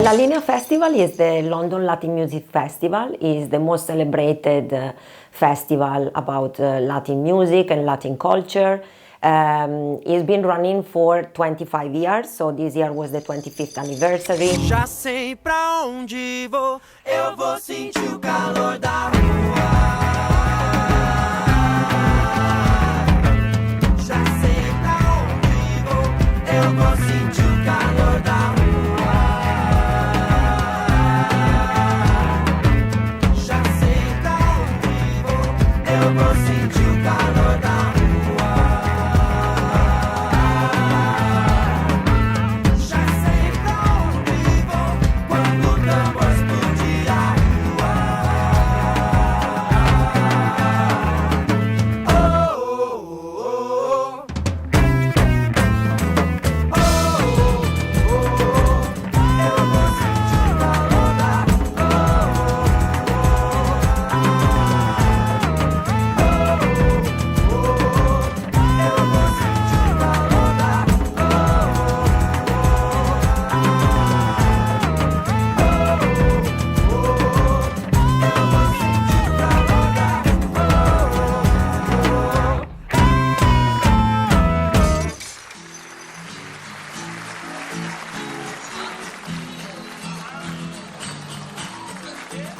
La Línea Festival is the London Latin Music Festival. It's the most celebrated festival about Latin music and Latin culture. It's been running for 25 years, so this year was the 25th anniversary. Já sei pra onde vou, eu vou sentir o calor da rua. Já sei pra onde vou, eu vou sentir o calor da rua. Já sei pra onde vou, eu vou sentir o calor da rua.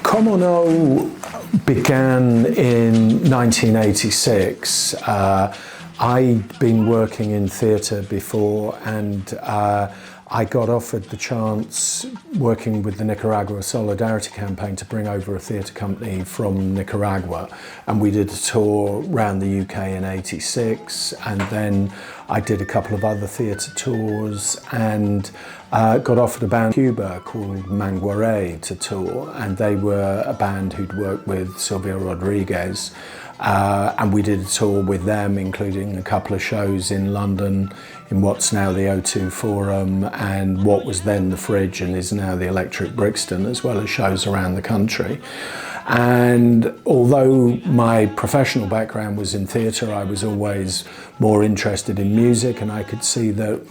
Como No began in 1986. I'd been working in theatre before, and I got offered the chance, working with the Nicaragua Solidarity Campaign, to bring over a theatre company from Nicaragua, and we did a tour around the UK in '86, and then I did a couple of other theatre tours, and got offered a band in Cuba called Manguare to tour, and they were a band who'd worked with Silvio Rodriguez, and we did a tour with them, including a couple of shows in London, in what's now the O2 Forum, and what was then the Fridge and is now the Electric Brixton, as well as shows around the country. And although my professional background was in theatre, I was always more interested in music, and I could see that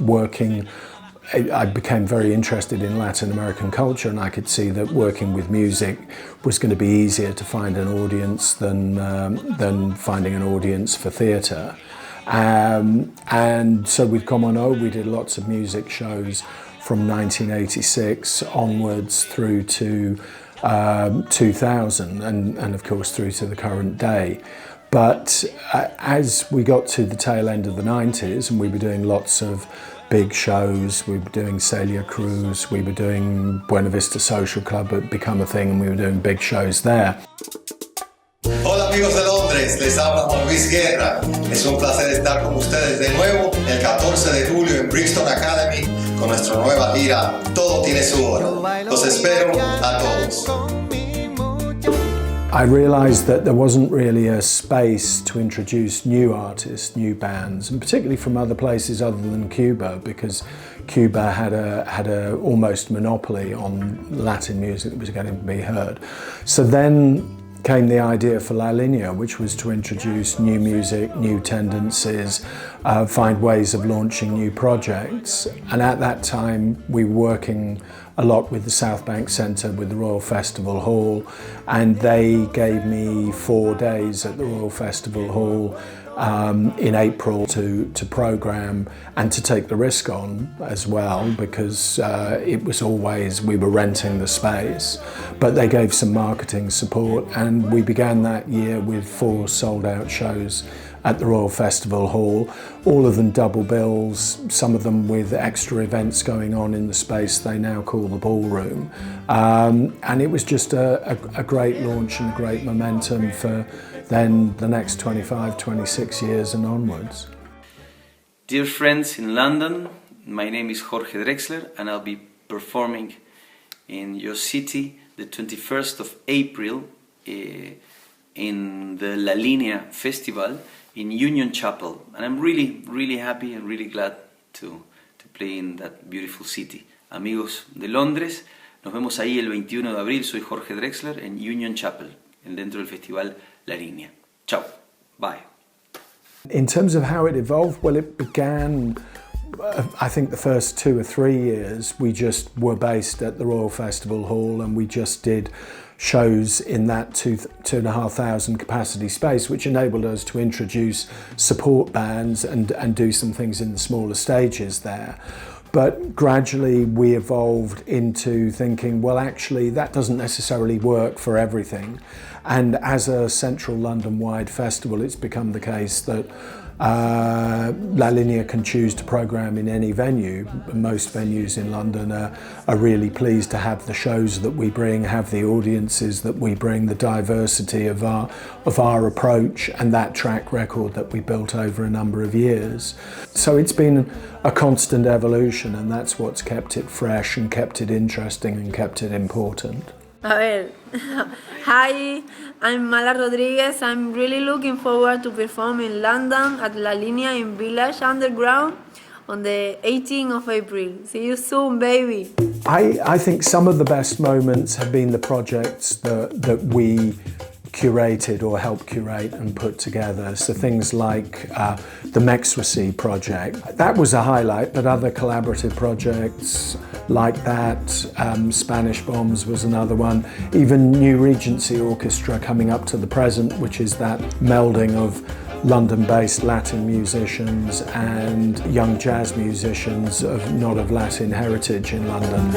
I became very interested in Latin American culture, and I could see that working with music was going to be easier to find an audience than finding an audience for theatre. And so with Como No, we did lots of music shows from 1986 onwards through to 2000, and of course through to the current day. But as we got to the tail end of the 90s, and we were doing lots of big shows, we were doing Celia Cruz, we were doing Buena Vista Social Club, had become a thing, and we were doing big shows there. Hola amigos de Londres, les habla Juan Luis Guerra. Es un placer estar con ustedes de nuevo el 14 de julio en Brixton Academy con nuestra nueva gira Todo tiene su hora. Los espero a todos. I realised that there wasn't really a space to introduce new artists, new bands, and particularly from other places other than Cuba, because Cuba had a almost monopoly on Latin music that was going to be heard. So then came the idea for La Linea, which was to introduce new music, new tendencies, find ways of launching new projects. And at that time, we were working a lot with the South Bank Centre, with the Royal Festival Hall, and they gave me 4 days at the Royal Festival Hall in April to programme and to take the risk on as well, because it was always, we were renting the space, but they gave some marketing support, and we began that year with 4 sold-out shows at the Royal Festival Hall, all of them double bills, some of them with extra events going on in the space they now call the ballroom. And it was just a great launch and a great momentum for then the next 25, 26 years and onwards. Dear friends in London, my name is Jorge Drexler, and I'll be performing in your city the 21st of April in the La Línea Festival in Union Chapel, and I'm really happy and really glad to play in that beautiful city. Amigos de Londres, nos vemos ahí el 21 de abril. Soy Jorge Drexler en Union Chapel, dentro del festival La Línea. Ciao, bye. In terms of how it evolved, well, it began I think the first 2 or 3 years we just were based at the Royal Festival Hall, and we just did shows in that 2,500 capacity space, which enabled us to introduce support bands and do some things in the smaller stages there. But gradually we evolved into thinking, well, actually that doesn't necessarily work for everything. And as a central London-wide festival, it's become the case that La Linea can choose to programme in any venue. Most venues in London are really pleased to have the shows that we bring, have the audiences that we bring, the diversity of our approach and that track record that we built over a number of years. So it's been a constant evolution, and that's what's kept it fresh and kept it interesting and kept it important. A ver. Hi, I'm Mala Rodriguez. I'm really looking forward to perform in London at La Linea in Village Underground on the 18th of April. See you soon, baby. I think some of the best moments have been the projects that we curated or helped curate and put together. So things like the Mexracy project, that was a highlight, but other collaborative projects like that, Spanish Bombs was another one. Even New Regency Orchestra coming up to the present, which is that melding of London-based Latin musicians and young jazz musicians not of Latin heritage in London.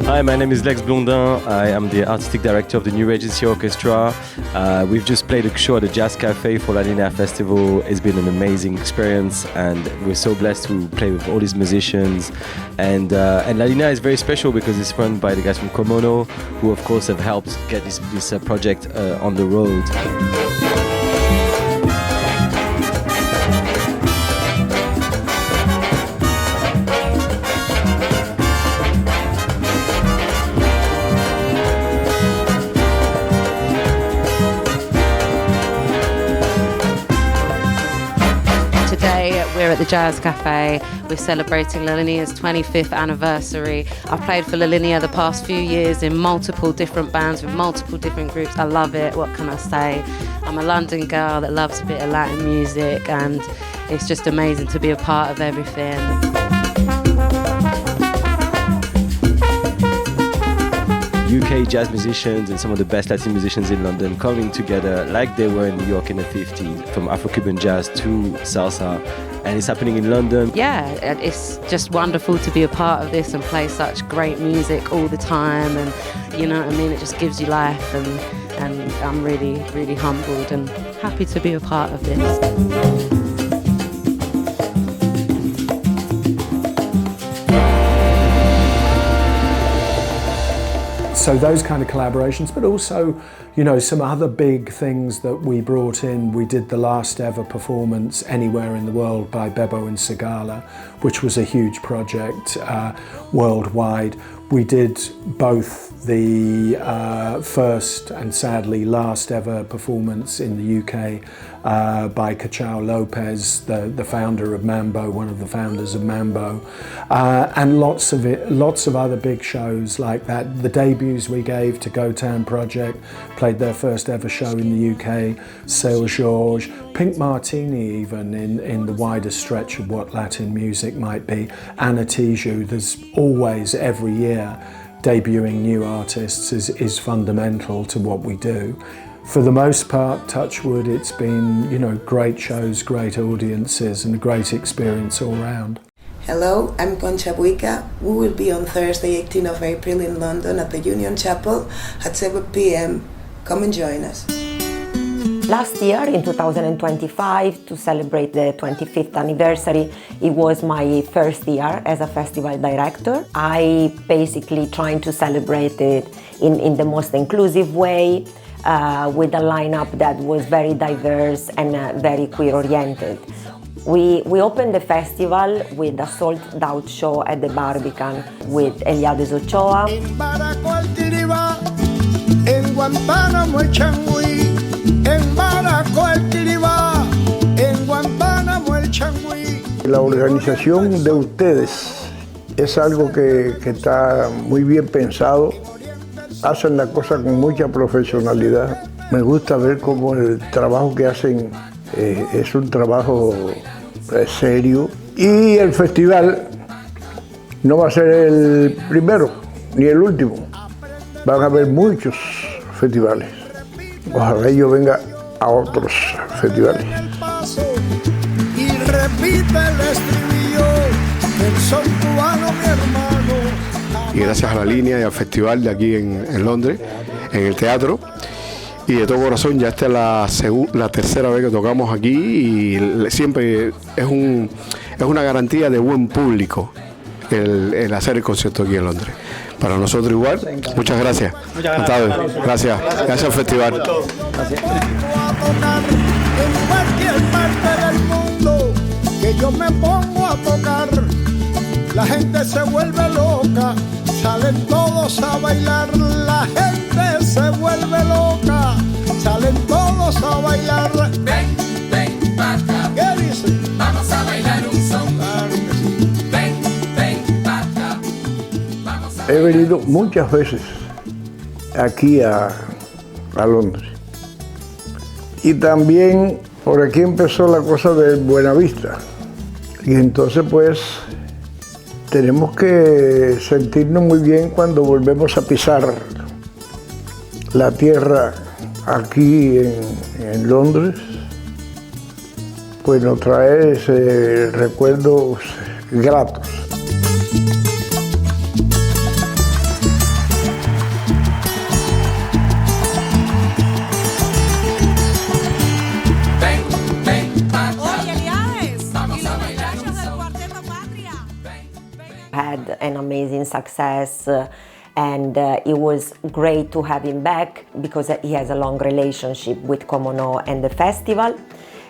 Hi, my name is Lex Blondin. I am the artistic director of the New Regency Orchestra. We've just played a show at the Jazz Cafe for La Línea Festival. It's been an amazing experience, and we're so blessed to play with all these musicians. And La Línea is very special because it's run by the guys from Comono, who of course have helped get this project on the road. We're at the Jazz Cafe. We're celebrating La Linea's 25th anniversary. I've played for La Linea the past few years in multiple different bands with multiple different groups. I love it, what can I say? I'm a London girl that loves a bit of Latin music, and it's just amazing to be a part of everything. UK jazz musicians and some of the best Latin musicians in London coming together like they were in New York in the 50s, from Afro-Cuban jazz to salsa, and it's happening in London. Yeah, it's just wonderful to be a part of this and play such great music all the time, and you know what I mean, it just gives you life, and I'm really, really humbled and happy to be a part of this. So those kind of collaborations, but also, you know, some other big things that we brought in. We did the last ever performance anywhere in the world by Bebo and Sigala, which was a huge project worldwide. We did both the first and sadly last ever performance in the UK by Cachao Lopez, the founder of Mambo, one of the founders of Mambo, and lots of other big shows like that. The debuts we gave to Gotan Project, played their first ever show in the UK, Seu Jorge, Pink Martini even in the wider stretch of what Latin music might be, Anna Tijoux. There's always, every year, debuting new artists is fundamental to what we do. For the most part, touch wood, it's been, you know, great shows, great audiences, and a great experience all round. Hello, I'm Concha Buica. We will be on Thursday, 18th of April in London at the Union Chapel at 7 p.m. Come and join us. Last year, in 2025, to celebrate the 25th anniversary, it was my first year as a festival director. I basically trying to celebrate it in the most inclusive way, with a lineup that was very diverse and very queer-oriented. We opened the festival with a sold-out show at the Barbican with Eliades Ochoa. La organización de ustedes Es algo que está muy bien pensado, hacen la cosa con mucha profesionalidad. Me gusta ver cómo el trabajo que hacen es un trabajo serio. Y el festival no va a ser el primero ni el último. Van a haber muchos festivales. Ojalá yo venga a otros festivales. Y repite el estribillo del son cubano, mi hermano. Y gracias a la Línea y al festival de aquí en Londres, en el teatro. Y de todo corazón, ya esta es la tercera vez que tocamos aquí y siempre es una garantía de buen público el hacer el concierto aquí en Londres. Para nosotros igual. Muchas gracias. Encantado. Gracias. Gracias al festival. Gracias. En cualquier parte del mundo que yo me pongo a tocar, la gente se vuelve loca, salen todos a bailar, la gente se vuelve loca, salen todos a bailar. Ven, ven, paca. ¿Qué dice? Vamos a bailar un son. Claro que sí. Ven, ven, paca. Vamos a He venido muchas veces aquí a Londres. Y también por aquí empezó la cosa de Buenavista. Y entonces pues tenemos que sentirnos muy bien cuando volvemos a pisar la tierra aquí en Londres. Pues nos trae recuerdos gratos. Had an amazing success and it was great to have him back because he has a long relationship with Comono and the festival.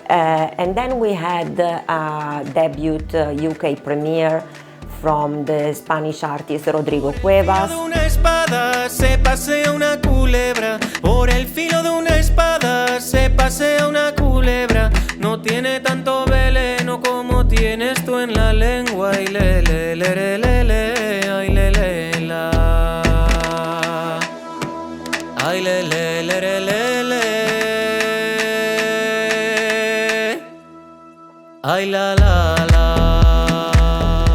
And then we had a debut UK premiere from the Spanish artist Rodrigo Cuevas. Una espada se pasea una culebra, por el filo de una espada se pasea una culebra, no tiene tanto veneno como tienes tú en la lengua, y le le le le le le, ay le le la, ay le le le le le le, ay la la la.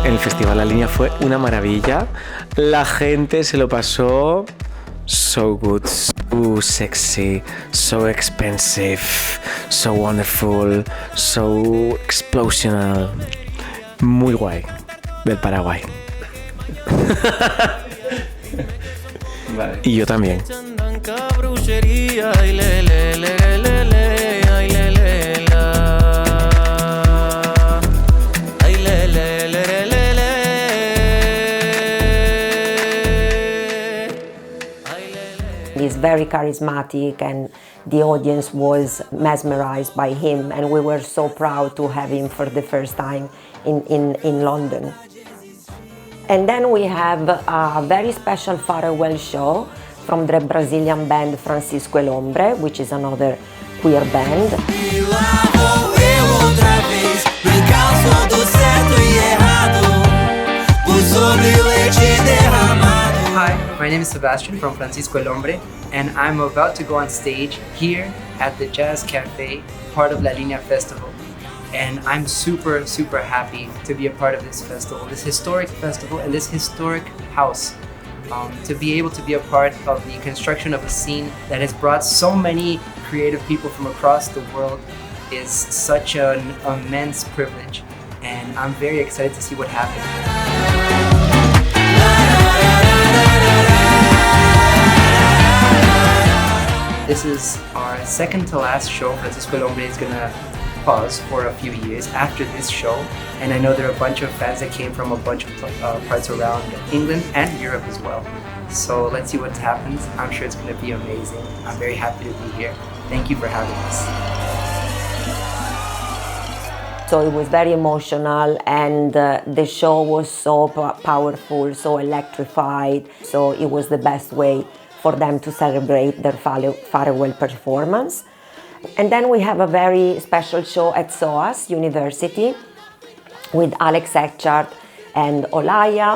El Festival La Línea fue una maravilla. La gente se lo pasó so good, so sexy, so expensive, so wonderful, so explosional. Muy guay. Del Paraguay. Vale. Y yo también. He's very charismatic and the audience was mesmerized by him, and we were so proud to have him for the first time in London. And then we have a very special farewell show from the Brazilian band Francisco El Hombre, which is another queer band. Hi, my name is Sebastian from Francisco El Hombre, and I'm about to go on stage here at the Jazz Cafe, part of La Línea Festival. And I'm super, super happy to be a part of this festival, this historic festival and this historic house. To be able to be a part of the construction of a scene that has brought so many creative people from across the world is such an immense privilege. And I'm very excited to see what happens. This is our second to last show. Francisco El Hombre is gonna pause for a few years after this show, and I know there are a bunch of fans that came from a bunch of parts around England and Europe as well. So let's see what happens. I'm sure it's gonna be amazing. I'm very happy to be here. Thank you for having us. So it was very emotional, and the show was so powerful, so electrified. So it was the best way for them to celebrate their farewell performance. And then we have a very special show at SOAS University with Alex Echard and Olaya.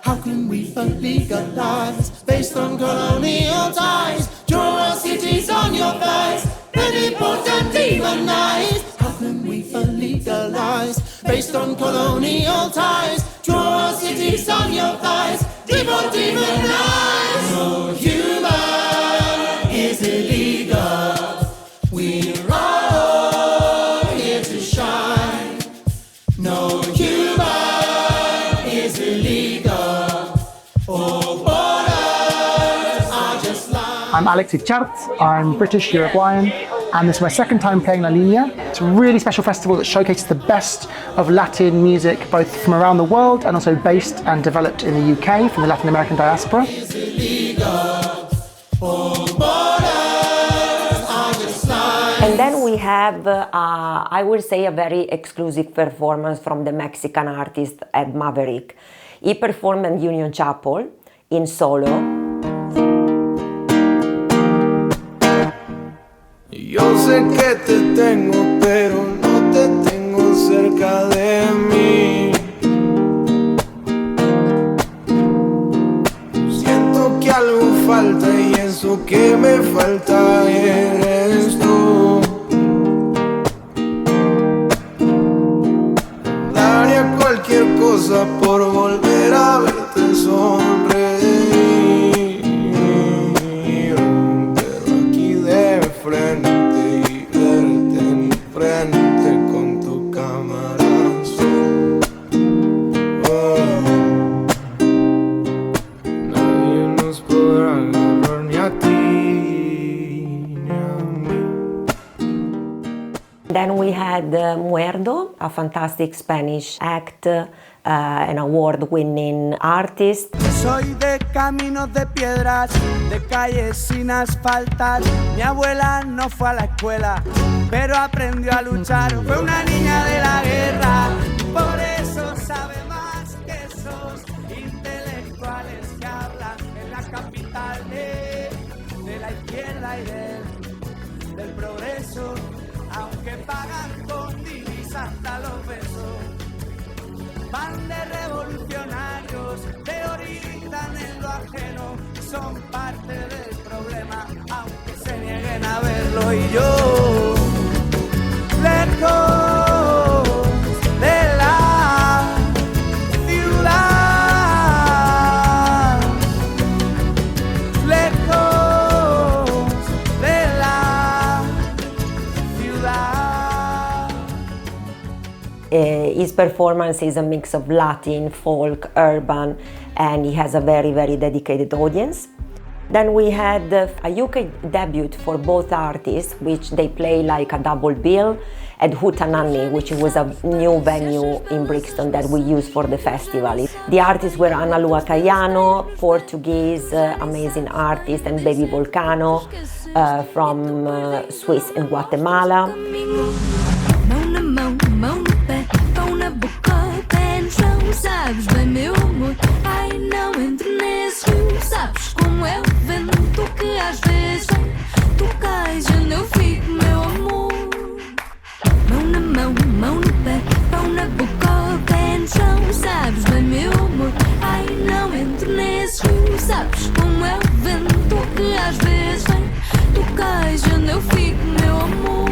How can we legalize based on colonial ties? Draw our cities on your thighs, penny-port and demonized. How can we legalize based on colonial ties? Draw our cities on your thighs, demonized. No human is illegal. We're all here to shine. No human is illegal. All borders are just lines. I'm Alex Ichart, I'm British Uruguayan, and this is my second time playing La Linea. It's a really special festival that showcases the best of Latin music, both from around the world and also based and developed in the UK from the Latin American diaspora. And then we have, I would say, a very exclusive performance from the Mexican artist Ed Maverick. He performed in Union Chapel in solo. Yo sé que te tengo, pero no te tengo cerca de mí. Siento que algo falta y eso que me falta eres tú. Daría cualquier cosa por volver a verte sonreír. Pero aquí de frente y verte enfrente con tu cámara azul. Nadie nos podrá agarrar ni a ti ni a mí. Then we had Muerdo, a fantastic Spanish act, an award-winning artist. Soy de caminos de piedras, de calles sin asfaltar. Mi abuela no fue a la escuela, pero aprendió a luchar. Fue una niña de la guerra, por eso sabe más que esos intelectuales que hablan en la capital de la izquierda y del progreso, aunque pagan con divisas hasta los besos. Van de revolucionarios, teorizan en lo ajeno, son parte del problema, aunque se nieguen a verlo. Y yo, lejos de la ciudad, lejos de la ciudad. His performance is a mix of Latin, folk, urban, and he has a very, very dedicated audience. Then we had a UK debut for both artists, which they play like a double bill at Hootenanny, which was a new venue in Brixton that we used for the festival. The artists were Ana Lua Caiano, Portuguese amazing artist, and Baby Volcano from Swiss and Guatemala. Sabes bem, meu amor, ai não entre nesse rio. Sabes como é o vento que às vezes vem. Tu cais onde eu fico, meu amor. Mão na mão, mão no pé, pão na boca, pé no chão. Sabes bem, meu amor, ai não entre nesse rio. Sabes como é o vento que às vezes vem. Tu cais onde eu fico, meu amor.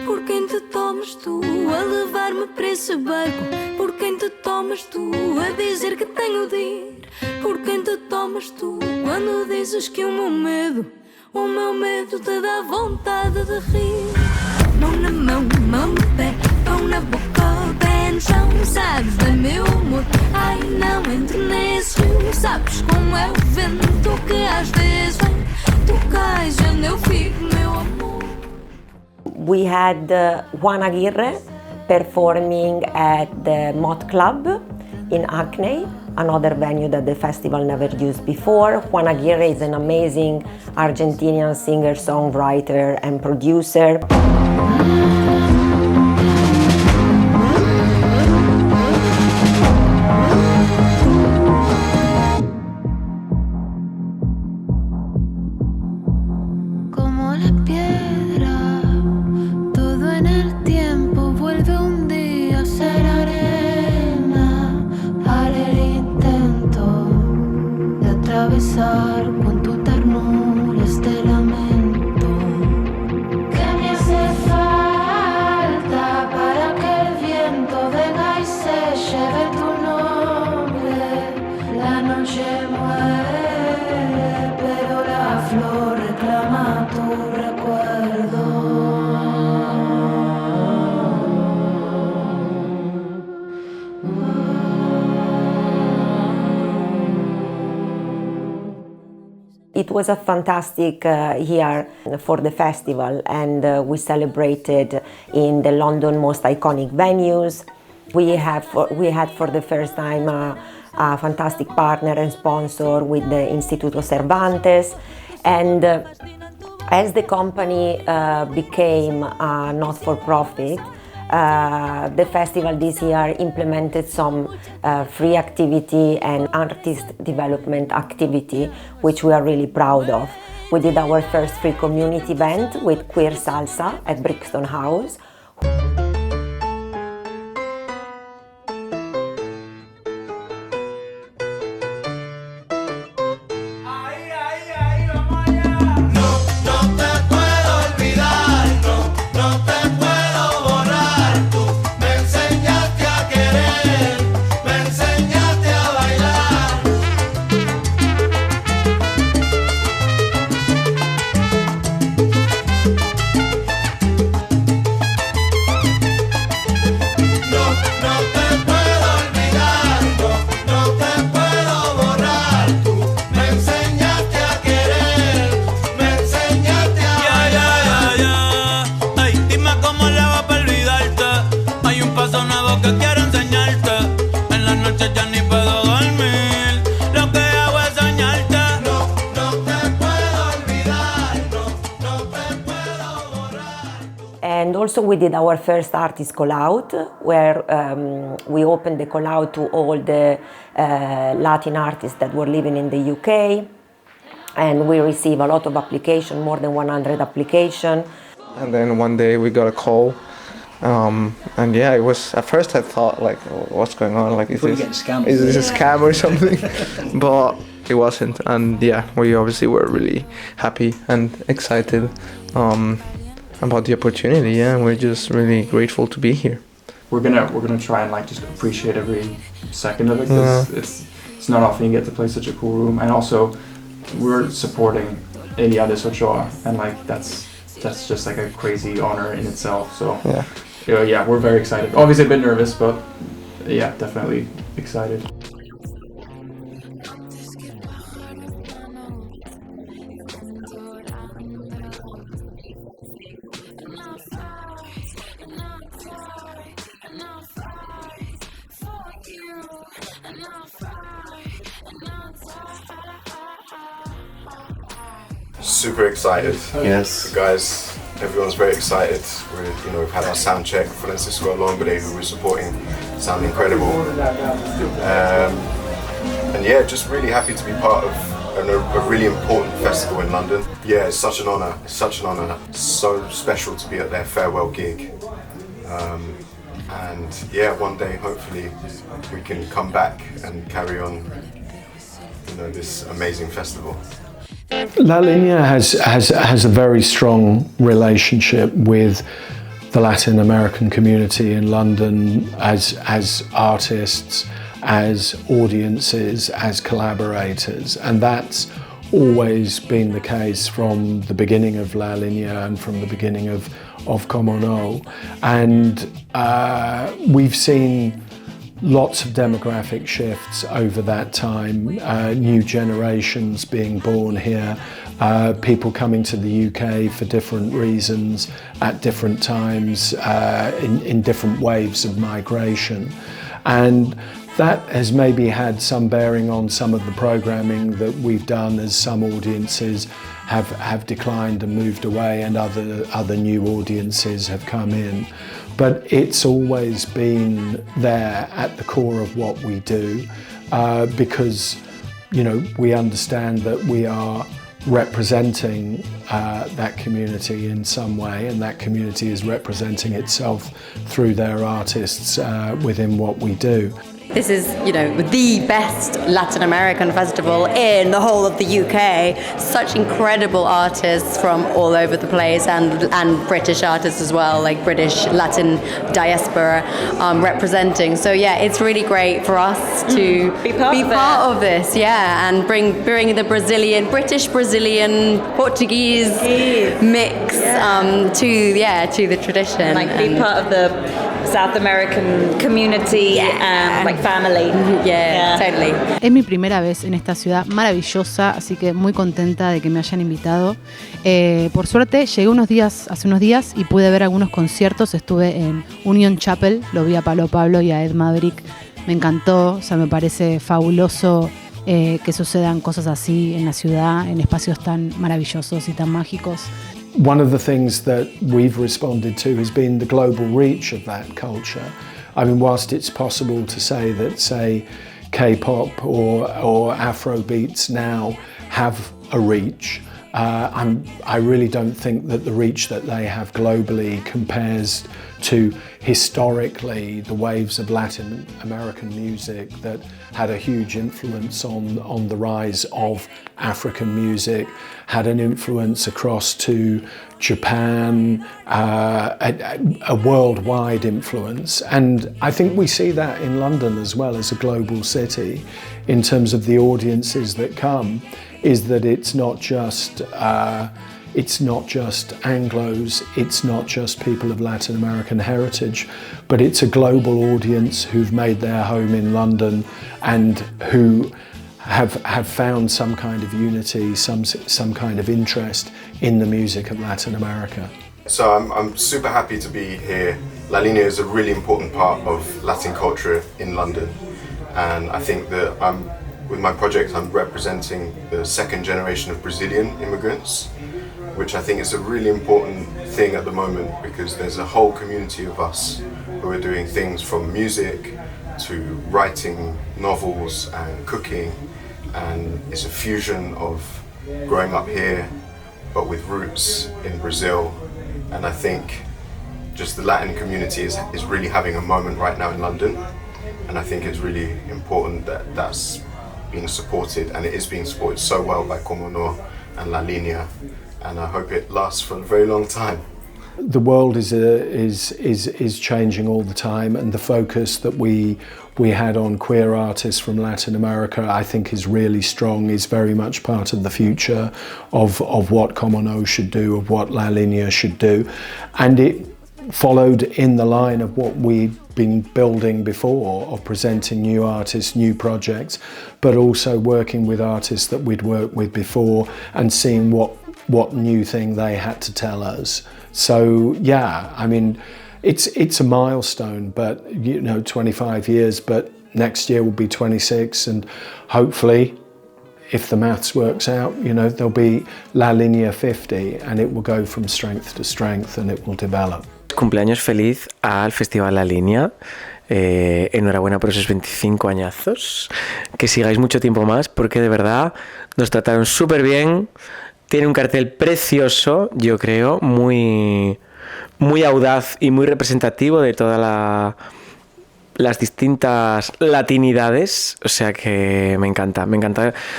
Por quem te tomas tu a levar-me para esse barco? Por quem te tomas tu a dizer que tenho de ir? Por quem te tomas tu quando dizes que o meu medo te dá vontade de rir? Mão na mão, mão no pé, pão na boca, pé no chão. Sabes bem, meu amor, ai não entre nesse rio. Sabes como é o vento que às vezes vem. Tu cais onde eu fico, meu amor. We had Juan Aguirre performing at the Mott Club in Hackney, another venue that the festival never used before. Juan Aguirre is an amazing Argentinian singer, songwriter, and producer. Como la piedra, todo en el tiempo vuelve un día a ser arena. besar con tu ternura este lamento que me hace falta para que el viento venga y se lleve tu nombre. La noche muere, pero la flor reclama tu recuerdo. It was a fantastic year for the festival, and we celebrated in the London most iconic venues. We had for the first time a fantastic partner and sponsor with the Instituto Cervantes, and as the company became a not-for-profit, the festival this year implemented some free activity and artist development activity, which we are really proud of. We did our first free community event with Queer Salsa at Brixton House. And also we did our first artist call out, where we opened the call out to all the Latin artists that were living in the UK, and we received a lot of applications, more than 100 applications. And then one day we got a call, and yeah, it was, at first I thought like, what's going on, like is this a scam or something? But it wasn't, and yeah, we obviously were really happy and excited about the opportunity. Yeah, we're just really grateful to be here. We're gonna try and like just appreciate every second of it, because it's not often you get to play such a cool room, and also we're supporting Elia de Ochoa, and like that's just like a crazy honor in itself. So yeah, we're very excited. Obviously a bit nervous, but yeah, definitely excited. Super excited. Yes. The guys, everyone's very excited. We've had our sound check. Francisco Lombre, who we're supporting, sound incredible. And yeah, just really happy to be part of a really important festival in London. Yeah, it's such an honour. It's such an honour. So special to be at their farewell gig. And yeah, one day hopefully we can come back and carry on, this amazing festival. La Linea has a very strong relationship with the Latin American community in London as artists, as audiences, as collaborators, and that's always been the case from the beginning of La Linea and from the beginning of Como No. And we've seen lots of demographic shifts over that time, new generations being born here, people coming to the UK for different reasons at different times, in different waves of migration. And that has maybe had some bearing on some of the programming that we've done, as some audiences have declined and moved away, and other new audiences have come in. But it's always been there at the core of what we do, because we understand that we are representing that community in some way, and that community is representing itself through their artists within what we do. this is, you know, the best Latin American festival in the whole of the UK. Such incredible artists from all over the place, and British artists as well, like British Latin diaspora representing. So yeah, it's really great for us to be part of this, yeah, and bring the British Brazilian Portuguese mix to the tradition, like be part of the South American community, like family. Yeah, totally. Es mi primera vez en esta ciudad maravillosa, así que muy contenta de que me hayan invitado. Por suerte llegué hace unos días y pude ver algunos conciertos. Estuve en Union Chapel, lo vi a Pablo y a Ed Maverick. Me encantó, o sea, me parece fabuloso que sucedan cosas así en la ciudad, en espacios tan maravillosos y tan mágicos. One of the things that we've responded to has been the global reach of that culture. I mean, whilst it's possible to say that, say, K-pop or Afro beats now have a reach, I really don't think that the reach that they have globally compares to historically the waves of Latin American music that had a huge influence on the rise of African music, had an influence across to Japan, a worldwide influence. And I think we see that in London as well as a global city in terms of the audiences that come, is that it's not just Anglos, it's not just people of Latin American heritage, but it's a global audience who've made their home in London and who have found some kind of unity, some kind of interest in the music of Latin America. So I'm super happy to be here. La Linea is a really important part of Latin culture in London, and I think that with my project I'm representing the second generation of Brazilian immigrants, which I think is a really important thing at the moment, because there's a whole community of us who are doing things from music to writing novels and cooking, and it's a fusion of growing up here but with roots in Brazil. And I think just the Latin community is really having a moment right now in London, and I think it's really important that that's being supported, and it is being supported so well by Como No and La Linea, and I hope it lasts for a very long time. The world is changing all the time, and the focus that we had on queer artists from Latin America, I think, is really strong, is very much part of the future of what Como No should do, of what La Linea should do, and it followed in the line of what we'd been building before, of presenting new artists, new projects, but also working with artists that we'd worked with before and seeing what new thing they had to tell us. So yeah, I mean, it's a milestone, but 25 years, but next year will be 26, and hopefully, if the maths works out, there'll be La Linea 50, and it will go from strength to strength, and it will develop. Cumpleaños feliz al Festival La Línea. Enhorabuena por esos 25 añazos. Que sigáis mucho tiempo más, porque de verdad nos trataron súper bien. Tiene un cartel precioso, yo creo, muy audaz y muy representativo de todas las distintas latinidades. O sea que me encanta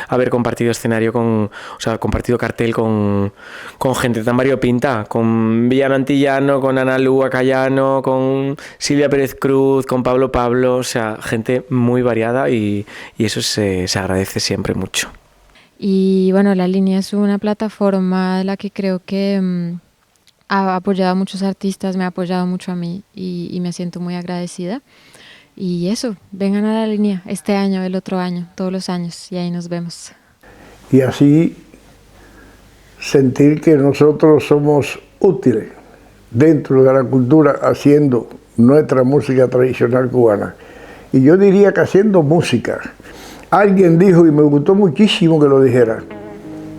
haber compartido escenario compartido cartel con gente tan variopinta, con Villano Antillano, con Ana Lu Acayano, con Silvia Pérez Cruz, con Pablo, o sea, gente muy variada, y eso se agradece siempre mucho. Y bueno, La Línea es una plataforma de la que creo que ha apoyado a muchos artistas, me ha apoyado mucho a mí, y me siento muy agradecida. Y eso, vengan a La Línea este año, el otro año, todos los años, y ahí nos vemos. Y así sentir que nosotros somos útiles dentro de la cultura, haciendo nuestra música tradicional cubana. Y yo diría que haciendo música. Alguien dijo, y me gustó muchísimo que lo dijera,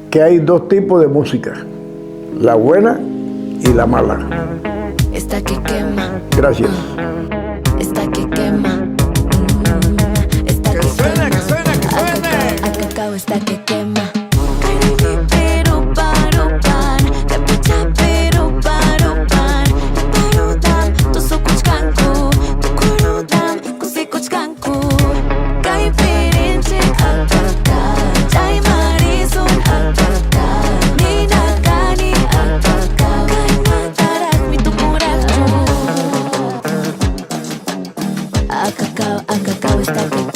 que hay dos tipos de música, la buena y la mala. Esta que quema. Gracias. Esta que quema. Esta que suena, que suena, que suene. A cacao esta que quema. Pero paro pan, pero paro pan. Paro dam, to so kuchkanku, to kuru dam, kusi kuchkanku. Gracias.